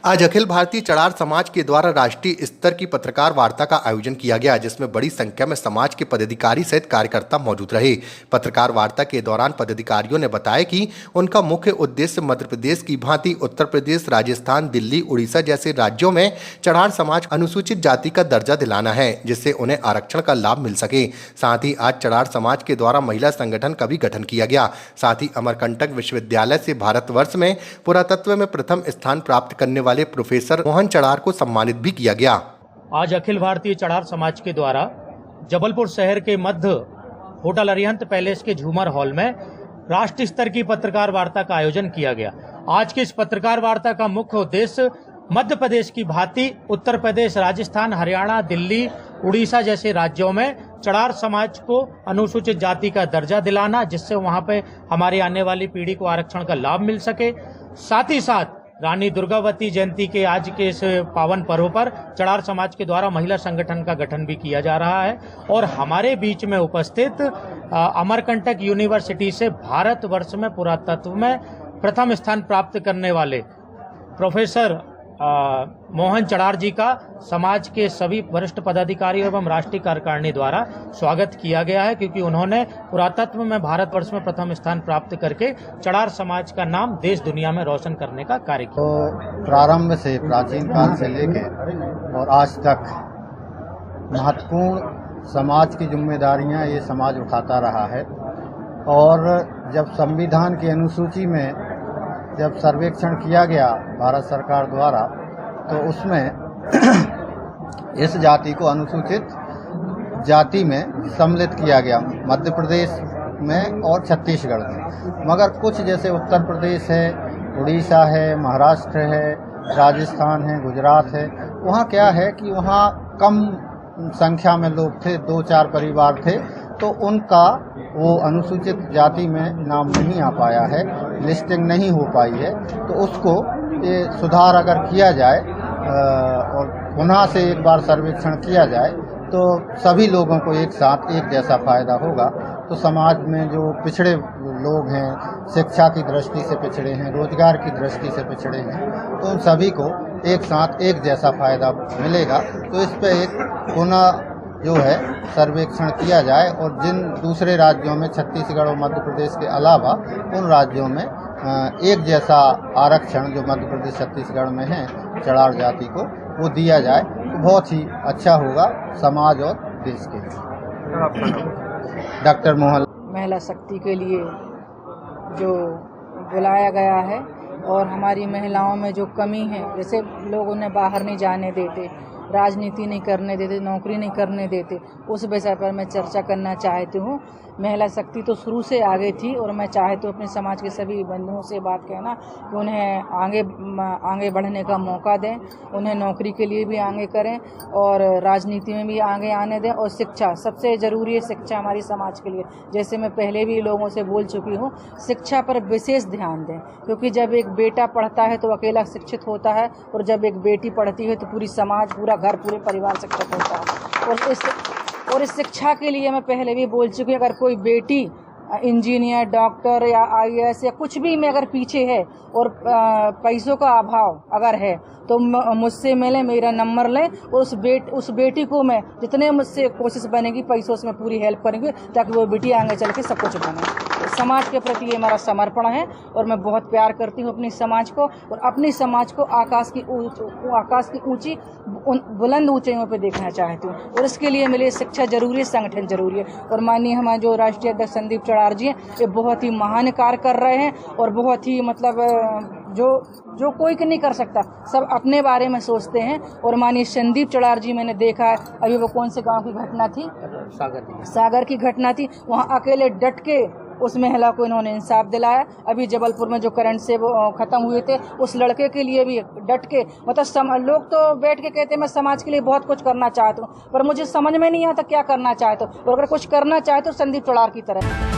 आज अखिल भारतीय चड़ार समाज के द्वारा राष्ट्रीय स्तर की पत्रकार वार्ता का आयोजन किया गया, जिसमें बड़ी संख्या में समाज के पदाधिकारी सहित कार्यकर्ता मौजूद रहे। पत्रकार वार्ता के दौरान पदाधिकारियों ने बताया कि उनका मुख्य उद्देश्य मध्य प्रदेश की भांति उत्तर प्रदेश, राजस्थान, दिल्ली, उड़ीसा जैसे राज्यों में चड़ार समाज अनुसूचित जाति का दर्जा दिलाना है, जिससे उन्हें आरक्षण का लाभ मिल सके। साथ ही आज चड़ार समाज के द्वारा महिला संगठन का भी गठन किया गया। साथ ही अमरकंटक विश्वविद्यालय से भारतवर्ष में पुरातत्व में प्रथम स्थान प्राप्त करने वाले प्रोफेसर मोहन चड़ार को सम्मानित भी किया गया। आज अखिल भारतीय चड़ार समाज के द्वारा जबलपुर शहर के मध्य होटल अरिहंत पैलेस के झूमर हॉल में राष्ट्रीय स्तर की पत्रकार वार्ता का आयोजन किया गया। आज की इस पत्रकार वार्ता का मुख्य उद्देश्य मध्य प्रदेश की भांति उत्तर प्रदेश, राजस्थान, हरियाणा, दिल्ली, उड़ीसा जैसे राज्यों में चड़ार समाज को अनुसूचित जाति का दर्जा दिलाना, जिससे वहां पे हमारी आने वाली पीढ़ी को आरक्षण का लाभ मिल सके। साथ ही साथ रानी दुर्गावती जयंती के आज के इस पावन पर्व पर चड़ार समाज के द्वारा महिला संगठन का गठन भी किया जा रहा है। और हमारे बीच में उपस्थित अमरकंटक यूनिवर्सिटी से भारतवर्ष में पुरातत्व में प्रथम स्थान प्राप्त करने वाले प्रोफेसर मोहन चड़ार जी का समाज के सभी वरिष्ठ पदाधिकारियों एवं राष्ट्रीय कार्यकारिणी द्वारा स्वागत किया गया है, क्योंकि उन्होंने पुरातत्व में भारतवर्ष में प्रथम स्थान प्राप्त करके चड़ार समाज का नाम देश दुनिया में रोशन करने का कार्य किया। तो प्रारंभ से, प्राचीन काल से लेकर और आज तक महत्वपूर्ण समाज की जिम्मेदारियां ये समाज उठाता रहा है। और जब संविधान की अनुसूची में जब सर्वेक्षण किया गया भारत सरकार द्वारा, तो उसमें इस जाति को अनुसूचित जाति में सम्मिलित किया गया, मध्य प्रदेश में और छत्तीसगढ़ में। मगर कुछ जैसे उत्तर प्रदेश है, उड़ीसा है, महाराष्ट्र है, राजस्थान है, गुजरात है, वहाँ क्या है कि वहाँ कम संख्या में लोग थे, 2-4 परिवार थे, तो उनका वो अनुसूचित जाति में नाम नहीं आ पाया है, लिस्टिंग नहीं हो पाई है। तो उसको ये सुधार अगर किया जाए और पुनः से एक बार सर्वेक्षण किया जाए तो सभी लोगों को एक साथ एक जैसा फायदा होगा। तो समाज में जो पिछड़े लोग हैं, शिक्षा की दृष्टि से पिछड़े हैं, रोजगार की दृष्टि से पिछड़े हैं, तो उन सभी को एक साथ एक जैसा फायदा मिलेगा। तो इस पे एक पुनः जो है सर्वेक्षण किया जाए और जिन दूसरे राज्यों में, छत्तीसगढ़ और मध्य प्रदेश के अलावा उन राज्यों में एक जैसा आरक्षण जो मध्य प्रदेश, छत्तीसगढ़ में है चड़ार जाति को, वो दिया जाए तो बहुत ही अच्छा होगा समाज और देश के लिए। डॉक्टर मोहन महिला शक्ति के लिए जो बुलाया गया है और हमारी महिलाओं में जो कमी है, जैसे लोग उन्हें बाहर नहीं जाने देते, राजनीति नहीं करने देते, नौकरी नहीं करने देते, उस विषय पर मैं चर्चा करना चाहती हूँ। महिला शक्ति तो शुरू से आगे थी और मैं चाहती हूँ अपने समाज के सभी बंधुओं से बात कहना कि उन्हें आगे बढ़ने का मौका दें, उन्हें नौकरी के लिए भी आगे करें और राजनीति में भी आगे आने दें। और शिक्षा सबसे ज़रूरी है, शिक्षा हमारी समाज के लिए, जैसे मैं पहले भी लोगों से बोल चुकी हूँ, शिक्षा पर विशेष ध्यान दें, क्योंकि जब एक बेटा पढ़ता है तो अकेला शिक्षित होता है और जब एक बेटी पढ़ती है तो पूरी समाज, पूरा घर, पूरे परिवार शिक्षित होता है। और इस शिक्षा के लिए मैं पहले भी बोल चुकी हूँ, अगर कोई बेटी इंजीनियर, डॉक्टर या IAS या कुछ भी में अगर पीछे है और पैसों का अभाव अगर है तो मुझसे मिलें, मेरा नंबर लें और उस बेटी को मैं जितने मुझसे कोशिश बनेगी पैसों से मैं पूरी हेल्प करेंगे, ताकि वो बेटी आगे चल के सब कुछ बने। समाज के प्रति ये मेरा समर्पण है और मैं बहुत प्यार करती हूँ अपनी समाज को और अपनी समाज को आकाश की ऊंची बुलंद ऊंचाइयों पे देखना चाहती हूँ। और इसके लिए मेरे लिए शिक्षा जरूरी है, संगठन जरूरी है। और माननीय हमारे जो राष्ट्रीय अध्यक्ष संदीप चड़ार जी हैं, ये बहुत ही महान कार्य कर रहे हैं और बहुत ही मतलब जो कोई नहीं कर सकता, सब अपने बारे में सोचते हैं। और माननीय संदीप चड़ार जी, मैंने देखा है अभी वो कौन से गांव की घटना थी, सागर की घटना थी, वहाँ अकेले डट के उस महिला को इन्होंने इंसाफ दिलाया। अभी जबलपुर में जो करंट से वो खत्म हुए थे, उस लड़के के लिए भी डट के, मतलब लोग तो बैठ के कहते हैं मैं समाज के लिए बहुत कुछ करना चाहता हूँ, पर मुझे समझ में नहीं आता क्या करना चाहते हो। और अगर कुछ करना चाहते हो संदीप चड़ार की तरह